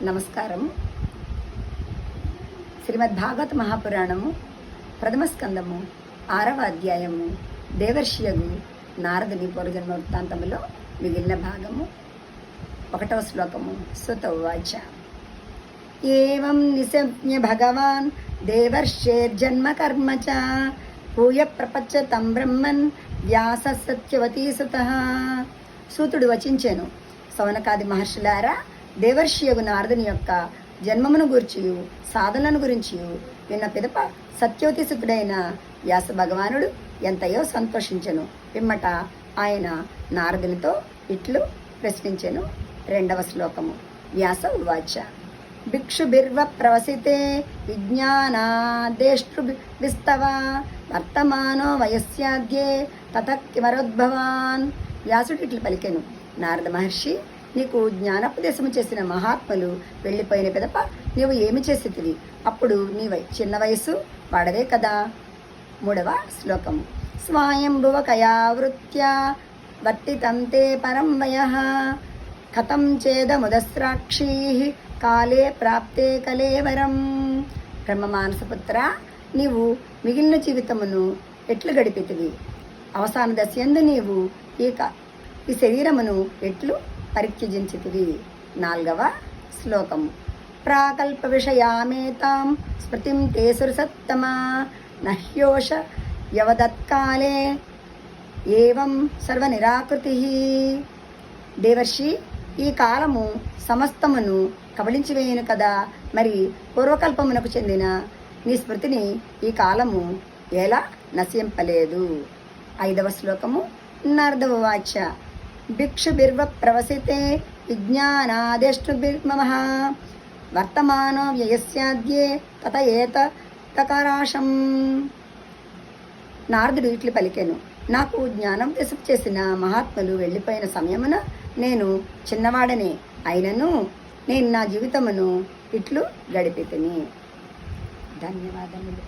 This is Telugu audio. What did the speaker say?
నమస్కారం. శ్రీమద్భాగవత మహాపురాణము ప్రథమ స్కందము 6వ అధ్యాయము దేవర్షియగు నారదుని పూర్వజన్మ వృత్తాంతములో మిగిలిన భాగము 1వ శ్లోకము. సుత ఉవాచ ఏవం నిసజ్ఞ భగవాన్ దేవర్షేర్జన్మ కర్మ చ భూయ ప్రపంచతం బ్రహ్మన్ వ్యాస సత్యవతీ సుతః. సూతుడు వచించెను, సౌనకాది మహర్షులారా, దేవర్షియగు నారదుని యొక్క జన్మమును గురించియు సాధనలను గురించియు విన్న పిదప సత్యవతి సుతుడైన వ్యాస భగవానుడు ఎంతయో సంతోషించెను. పిమ్మట ఆయన నారదునితో ఇట్లు ప్రశ్నించెను. 2వ శ్లోకము. వ్యాస ఉవాచ భిక్షుభిర్వ ప్రవసితే విజ్ఞానాదేష్ట్రుభిస్తవ వర్తమానో వయస్యాద్యే తత కిమరోద్భవాన్. వ్యాసుడు ఇట్లు పలికెను, నారద మహర్షి, నీకు జ్ఞానోపదేశము చేసిన మహాత్ములు వెళ్ళిపోయిన పిదప నీవు ఏమి చేసేటివి? అప్పుడు నీ చిన్న వయసు వాడవే కదా. 3వ శ్లోకము. స్వయంభువ కయావృత్యా వర్తితంతే పరం వయః కథం చేదముదస్రాక్షీ కాలే ప్రాప్తే కలేవరం. బ్రహ్మమానసపుత్ర, నీవు మిగిలిన జీవితమును ఎట్లు గడిపితివి? అవసాన దశయందు నీవు ఈ శరీరమును ఎట్లు పరిత్యజించితివి? 4వ శ్లోకము. ప్రాకల్ప విషయామేతాం స్మృతిం తే సురసత్తమా నహ్యోష యవదత్కాలే ఏవం సర్వనిరాకృతి. దేవర్షి, ఈ కాలము సమస్తమును కబళించివేయను కదా, మరి పూర్వకల్పమునకు చెందిన నీ స్మృతిని ఈ కాలము ఎలా నశింపలేదు? 5వ శ్లోకము. నారద ఉవాచ భిక్షుభిర్వ ప్రవసితే విజ్ఞానాదేష్టుభిర్మమః వర్తమానో వ్యయస్యాద్యే తత ఏతకరాశం. నారదుడు ఇట్లు పలికెను, నాకు జ్ఞానోపదేశం చేసిన మహాత్ములు వెళ్ళిపోయిన సమయమున నేను చిన్నవాడనే అయినను నేను నా జీవితమును ఇట్లు గడిపితిని. ధన్యవాదములు.